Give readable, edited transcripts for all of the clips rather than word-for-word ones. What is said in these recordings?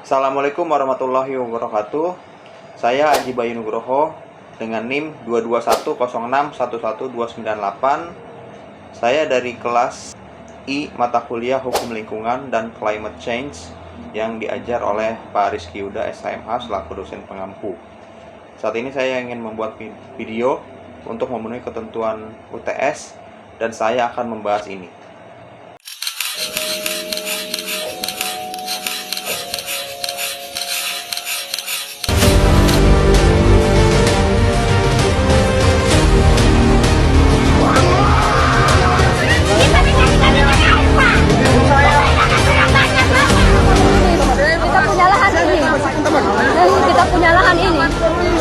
Assalamualaikum warahmatullahi wabarakatuh. Saya Aji Bayu Nugroho dengan NIM 22106119298. Saya dari kelas I mata kuliah Hukum Lingkungan dan Climate Change yang diajar oleh Pak Rizky Yuda SHMH selaku dosen pengampu. Saat ini saya ingin membuat video untuk memenuhi ketentuan UTS dan saya akan membahas ini.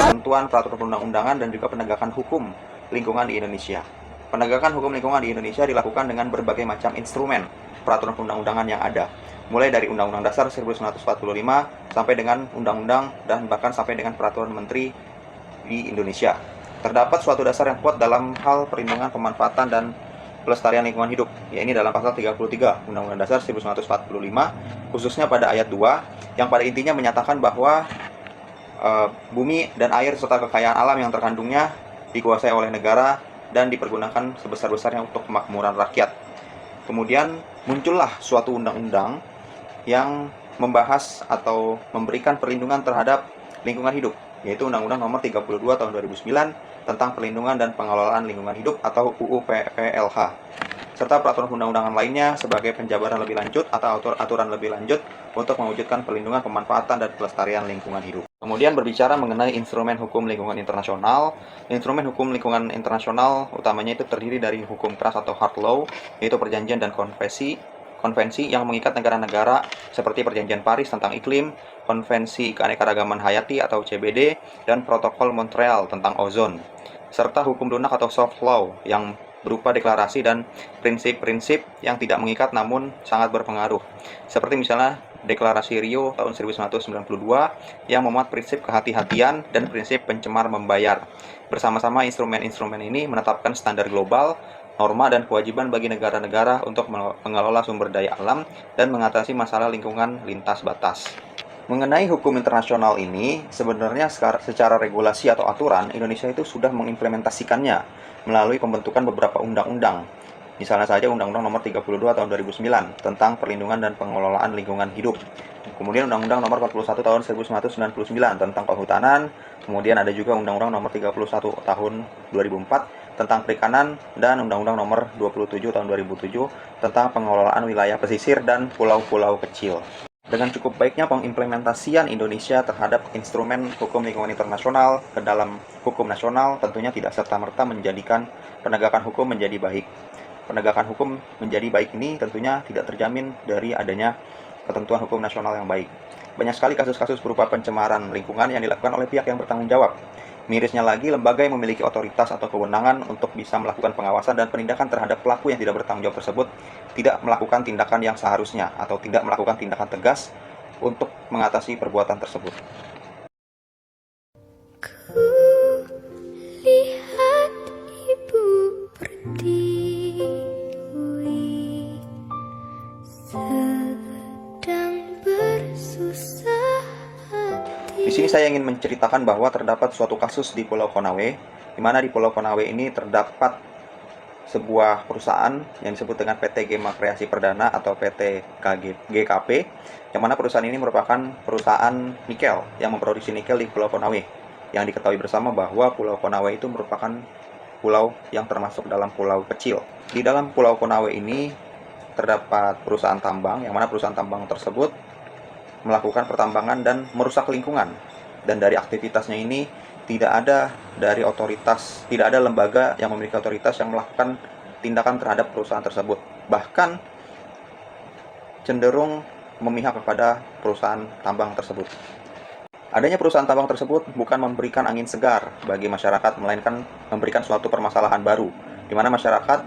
Ketentuan peraturan perundang-undangan dan juga penegakan hukum lingkungan di Indonesia. Penegakan hukum lingkungan di Indonesia dilakukan dengan berbagai macam instrumen peraturan perundang-undangan yang ada, mulai dari Undang-Undang Dasar 1945 sampai dengan undang-undang dan bahkan sampai dengan peraturan menteri di Indonesia. Terdapat suatu dasar yang kuat dalam hal perlindungan, pemanfaatan, dan pelestarian lingkungan hidup, yaitu dalam pasal 33 Undang-Undang Dasar 1945, khususnya pada ayat 2, yang pada intinya menyatakan bahwa bumi dan air serta kekayaan alam yang terkandungnya dikuasai oleh negara dan dipergunakan sebesar-besarnya untuk kemakmuran rakyat. Kemudian muncullah suatu undang-undang yang membahas atau memberikan perlindungan terhadap lingkungan hidup, yaitu Undang-Undang Nomor 32 Tahun 2009 tentang Perlindungan dan Pengelolaan Lingkungan Hidup atau UU PLH, serta peraturan undang-undangan lainnya sebagai penjabaran lebih lanjut atau aturan lebih lanjut untuk mewujudkan perlindungan, pemanfaatan, dan pelestarian lingkungan hidup. Kemudian berbicara mengenai instrumen hukum lingkungan internasional. Instrumen hukum lingkungan internasional utamanya itu terdiri dari hukum keras atau hard law, yaitu perjanjian dan konvensi yang mengikat negara-negara seperti Perjanjian Paris tentang iklim, Konvensi Keanekaragaman Hayati atau CBD, dan Protokol Montreal tentang ozon, serta hukum lunak atau soft law yang berupa deklarasi dan prinsip-prinsip yang tidak mengikat namun sangat berpengaruh, seperti misalnya Deklarasi Rio tahun 1992 yang memuat prinsip kehati-hatian dan prinsip pencemar membayar. Bersama-sama instrumen-instrumen ini menetapkan standar global, norma dan kewajiban bagi negara-negara untuk mengelola sumber daya alam dan mengatasi masalah lingkungan lintas batas. Mengenai hukum internasional ini, sebenarnya secara regulasi atau aturan, Indonesia itu sudah mengimplementasikannya melalui pembentukan beberapa undang-undang. Misalnya saja Undang-Undang Nomor 32 Tahun 2009 tentang Perlindungan dan Pengelolaan Lingkungan Hidup. Kemudian Undang-Undang Nomor 41 Tahun 1999 tentang Kehutanan. Kemudian ada juga Undang-Undang Nomor 31 Tahun 2004 tentang Perikanan dan Undang-Undang Nomor 27 Tahun 2007 tentang Pengelolaan Wilayah Pesisir dan Pulau-Pulau Kecil. Dengan cukup baiknya pengimplementasian Indonesia terhadap instrumen hukum lingkungan internasional ke dalam hukum nasional tentunya tidak serta-merta menjadikan penegakan hukum menjadi baik. Penegakan hukum menjadi baik ini tentunya tidak terjamin dari adanya ketentuan hukum nasional yang baik. Banyak sekali kasus-kasus berupa pencemaran lingkungan yang dilakukan oleh pihak yang bertanggung jawab. Mirisnya lagi, lembaga yang memiliki otoritas atau kewenangan untuk bisa melakukan pengawasan dan penindakan terhadap pelaku yang tidak bertanggung jawab tersebut tidak melakukan tindakan yang seharusnya atau tidak melakukan tindakan tegas untuk mengatasi perbuatan tersebut. Lihat ibu berdiri sedang bersusah hati. Di sini saya ingin menceritakan bahwa terdapat suatu kasus di Pulau Konawe, di mana di Pulau Konawe ini terdapat sebuah perusahaan yang disebut dengan PT Gema Kreasi Perdana atau PT GKP, yang mana perusahaan ini merupakan perusahaan nikel yang memproduksi nikel di Pulau Konawe. Yang diketahui bersama bahwa Pulau Konawe itu merupakan pulau yang termasuk dalam pulau kecil. Di dalam Pulau Konawe ini terdapat perusahaan tambang, yang mana perusahaan tambang tersebut melakukan pertambangan dan merusak lingkungan. Dan dari aktivitasnya ini tidak ada dari otoritas, tidak ada lembaga yang memiliki otoritas yang melakukan tindakan terhadap perusahaan tersebut. Bahkan cenderung memihak kepada perusahaan tambang tersebut. Adanya perusahaan tambang tersebut bukan memberikan angin segar bagi masyarakat, melainkan memberikan suatu permasalahan baru, di mana masyarakat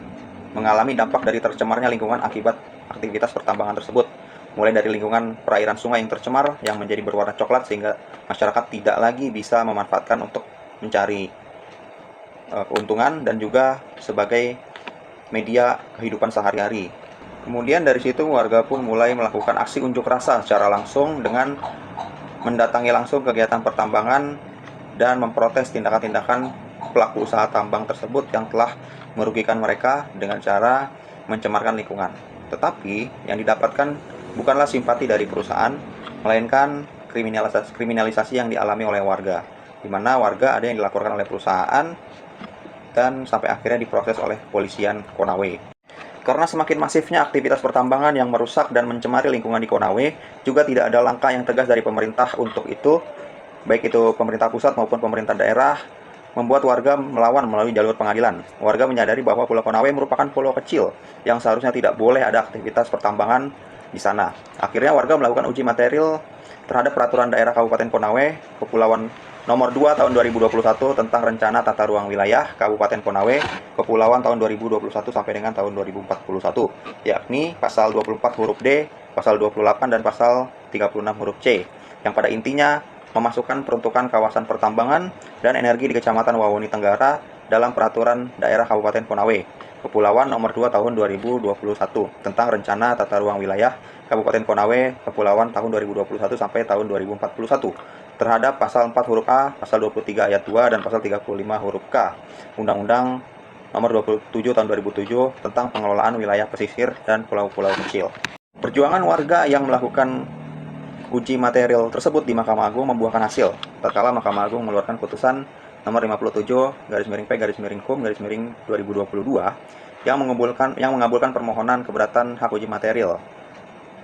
mengalami dampak dari tercemarnya lingkungan akibat aktivitas pertambangan tersebut. Mulai dari lingkungan perairan sungai yang tercemar yang menjadi berwarna coklat sehingga masyarakat tidak lagi bisa memanfaatkan untuk mencari keuntungan dan juga sebagai media kehidupan sehari-hari. Kemudian dari situ warga pun mulai melakukan aksi unjuk rasa secara langsung dengan mendatangi langsung kegiatan pertambangan dan memprotes tindakan-tindakan pelaku usaha tambang tersebut yang telah merugikan mereka dengan cara mencemarkan lingkungan. Tetapi yang didapatkan bukanlah simpati dari perusahaan, melainkan kriminalisasi yang dialami oleh warga, di mana warga ada yang dilaporkan oleh perusahaan dan sampai akhirnya diproses oleh kepolisian Konawe. Karena semakin masifnya aktivitas pertambangan yang merusak dan mencemari lingkungan di Konawe, juga tidak ada langkah yang tegas dari pemerintah untuk itu, baik itu pemerintah pusat maupun pemerintah daerah, membuat warga melawan melalui jalur pengadilan. Warga menyadari bahwa Pulau Konawe merupakan pulau kecil yang seharusnya tidak boleh ada aktivitas pertambangan di sana. Akhirnya warga melakukan uji material terhadap peraturan daerah Kabupaten Konawe, Kepulauan Nomor 2 tahun 2021 tentang Rencana Tata Ruang Wilayah Kabupaten Konawe, Kepulauan tahun 2021 sampai dengan tahun 2041, yakni pasal 24 huruf D, pasal 28 dan pasal 36 huruf C, yang pada intinya memasukkan peruntukan kawasan pertambangan dan energi di Kecamatan Wawoni Tenggara dalam Peraturan Daerah Kabupaten Konawe, Kepulauan Nomor 2 tahun 2021 tentang Rencana Tata Ruang Wilayah Kabupaten Konawe, Kepulauan tahun 2021 sampai tahun 2041 terhadap pasal 4 huruf A, pasal 23 ayat 2 dan pasal 35 huruf K Undang-Undang Nomor 27 tahun 2007 tentang pengelolaan wilayah pesisir dan pulau-pulau kecil. Perjuangan warga yang melakukan uji material tersebut di Mahkamah Agung membuahkan hasil. Tatkala Mahkamah Agung mengeluarkan putusan nomor 57/P/KM/2022 yang mengabulkan permohonan keberatan hak uji material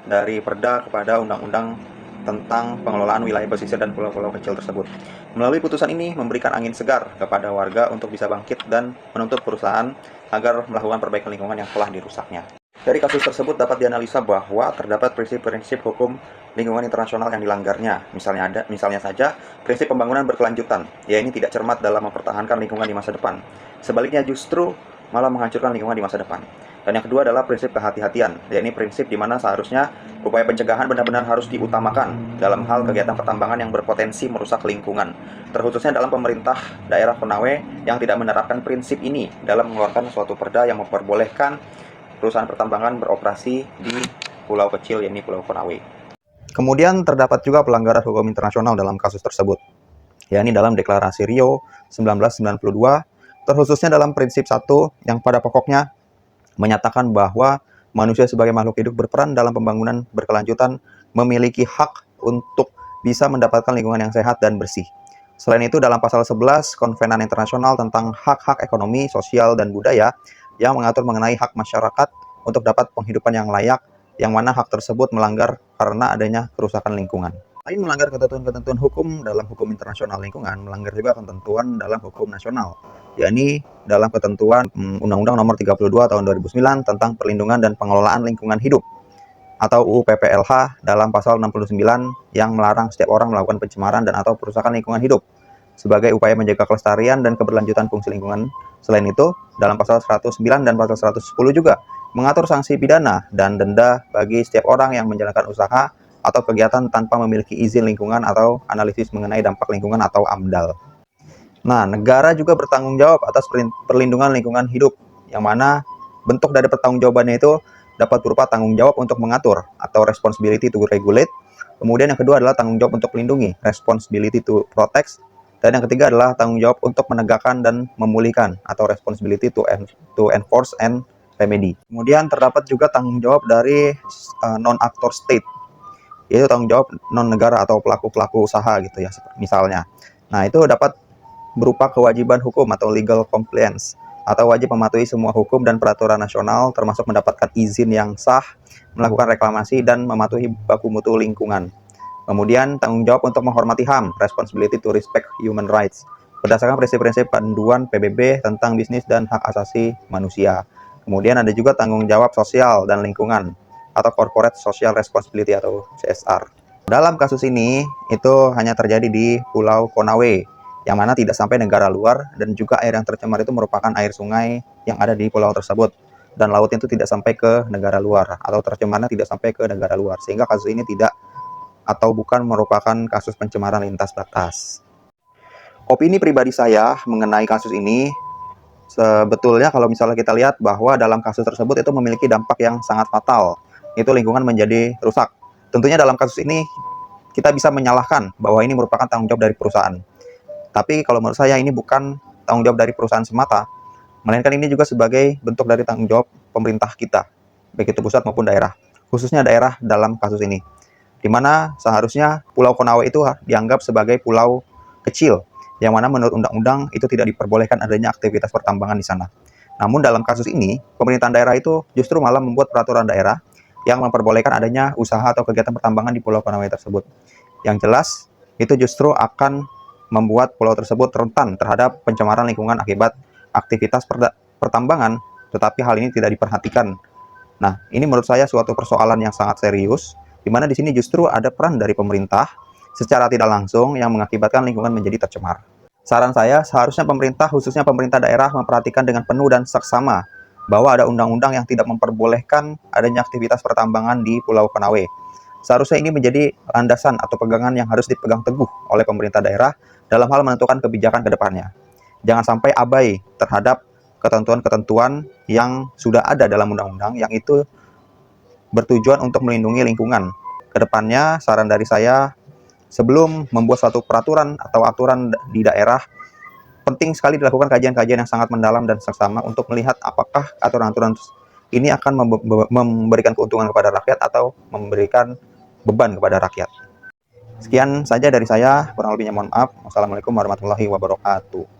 dari Perda kepada Undang-Undang tentang pengelolaan wilayah pesisir dan pulau-pulau kecil tersebut. Melalui putusan ini memberikan angin segar kepada warga untuk bisa bangkit dan menuntut perusahaan agar melakukan perbaikan lingkungan yang telah dirusaknya. Dari kasus tersebut dapat dianalisa bahwa terdapat prinsip-prinsip hukum lingkungan internasional yang dilanggarnya. Misalnya saja prinsip pembangunan berkelanjutan, yaitu tidak cermat dalam mempertahankan lingkungan di masa depan. Sebaliknya justru malah menghancurkan lingkungan di masa depan. Dan yang kedua adalah prinsip kehati-hatian, yaitu prinsip di mana seharusnya upaya pencegahan benar-benar harus diutamakan dalam hal kegiatan pertambangan yang berpotensi merusak lingkungan, terkhususnya dalam pemerintah daerah Konawe yang tidak menerapkan prinsip ini dalam mengeluarkan suatu perda yang memperbolehkan perusahaan pertambangan beroperasi di pulau kecil, yaitu Pulau Konawe. Kemudian terdapat juga pelanggaran hukum internasional dalam kasus tersebut, yakni dalam Deklarasi Rio 1992, terkhususnya dalam prinsip 1 yang pada pokoknya menyatakan bahwa manusia sebagai makhluk hidup berperan dalam pembangunan berkelanjutan memiliki hak untuk bisa mendapatkan lingkungan yang sehat dan bersih. Selain itu, dalam pasal 11 Konvenan Internasional tentang Hak-Hak Ekonomi, Sosial, dan Budaya yang mengatur mengenai hak masyarakat untuk dapat penghidupan yang layak, yang mana hak tersebut melanggar karena adanya kerusakan lingkungan. Selain melanggar ketentuan-ketentuan hukum dalam hukum internasional lingkungan, melanggar juga ketentuan dalam hukum nasional, yakni dalam ketentuan Undang-Undang Nomor 32 Tahun 2009 tentang Perlindungan dan Pengelolaan Lingkungan Hidup atau UU PPLH dalam pasal 69 yang melarang setiap orang melakukan pencemaran dan atau perusakan lingkungan hidup sebagai upaya menjaga kelestarian dan keberlanjutan fungsi lingkungan. Selain itu, dalam pasal 109 dan pasal 110 juga mengatur sanksi pidana dan denda bagi setiap orang yang menjalankan usaha atau kegiatan tanpa memiliki izin lingkungan atau analisis mengenai dampak lingkungan atau AMDAL. Nah, negara juga bertanggung jawab atas perlindungan lingkungan hidup, yang mana bentuk dari pertanggungjawabannya itu dapat berupa tanggung jawab untuk mengatur atau responsibility to regulate. Kemudian yang kedua adalah tanggung jawab untuk melindungi, responsibility to protect. Dan yang ketiga adalah tanggung jawab untuk menegakkan dan memulihkan atau responsibility to enforce and remedy. Kemudian terdapat juga tanggung jawab dari non-actor state, yaitu tanggung jawab non-negara atau pelaku-pelaku usaha gitu ya, misalnya. Nah, itu dapat berupa kewajiban hukum atau legal compliance, atau wajib mematuhi semua hukum dan peraturan nasional termasuk mendapatkan izin yang sah, melakukan reklamasi, dan mematuhi baku mutu lingkungan. Kemudian tanggung jawab untuk menghormati HAM, responsibility to respect human rights, berdasarkan prinsip-prinsip panduan PBB tentang bisnis dan hak asasi manusia. Kemudian ada juga tanggung jawab sosial dan lingkungan, atau corporate social responsibility atau CSR. Dalam kasus ini, itu hanya terjadi di Pulau Konawe, yang mana tidak sampai negara luar, dan juga air yang tercemar itu merupakan air sungai yang ada di pulau tersebut, dan lautnya itu tidak sampai ke negara luar, atau tercemarnya tidak sampai ke negara luar, sehingga kasus ini tidak atau bukan merupakan kasus pencemaran lintas batas. Opini pribadi saya mengenai kasus ini, Sebetulnya kalau misalnya kita lihat bahwa dalam kasus tersebut itu memiliki dampak yang sangat fatal, itu lingkungan menjadi rusak. Tentunya dalam kasus ini kita bisa menyalahkan bahwa ini merupakan tanggung jawab dari perusahaan. Tapi kalau menurut saya ini bukan tanggung jawab dari perusahaan semata, melainkan ini juga sebagai bentuk dari tanggung jawab pemerintah kita, baik itu pusat maupun daerah, khususnya daerah dalam kasus ini. Di mana seharusnya Pulau Konawe itu dianggap sebagai pulau kecil, yang mana menurut undang-undang itu tidak diperbolehkan adanya aktivitas pertambangan di sana. Namun dalam kasus ini, pemerintahan daerah itu justru malah membuat peraturan daerah yang memperbolehkan adanya usaha atau kegiatan pertambangan di Pulau Konawe tersebut. Yang jelas, itu justru akan membuat pulau tersebut rentan terhadap pencemaran lingkungan akibat aktivitas pertambangan, tetapi hal ini tidak diperhatikan. Nah, ini menurut saya suatu persoalan yang sangat serius, di mana di sini justru ada peran dari pemerintah secara tidak langsung yang mengakibatkan lingkungan menjadi tercemar. Saran saya, seharusnya pemerintah, khususnya pemerintah daerah, memperhatikan dengan penuh dan seksama bahwa ada undang-undang yang tidak memperbolehkan adanya aktivitas pertambangan di Pulau Konawe. Seharusnya ini menjadi landasan atau pegangan yang harus dipegang teguh oleh pemerintah daerah dalam hal menentukan kebijakan ke depannya. Jangan sampai abai terhadap ketentuan-ketentuan yang sudah ada dalam undang-undang yang itu bertujuan untuk melindungi lingkungan. Kedepannya, saran dari saya, sebelum membuat suatu peraturan atau aturan di daerah, penting sekali dilakukan kajian-kajian yang sangat mendalam dan seksama untuk melihat apakah aturan-aturan ini akan memberikan keuntungan kepada rakyat atau memberikan beban kepada rakyat. Sekian saja dari saya, kurang lebihnya mohon maaf. Wassalamualaikum warahmatullahi wabarakatuh.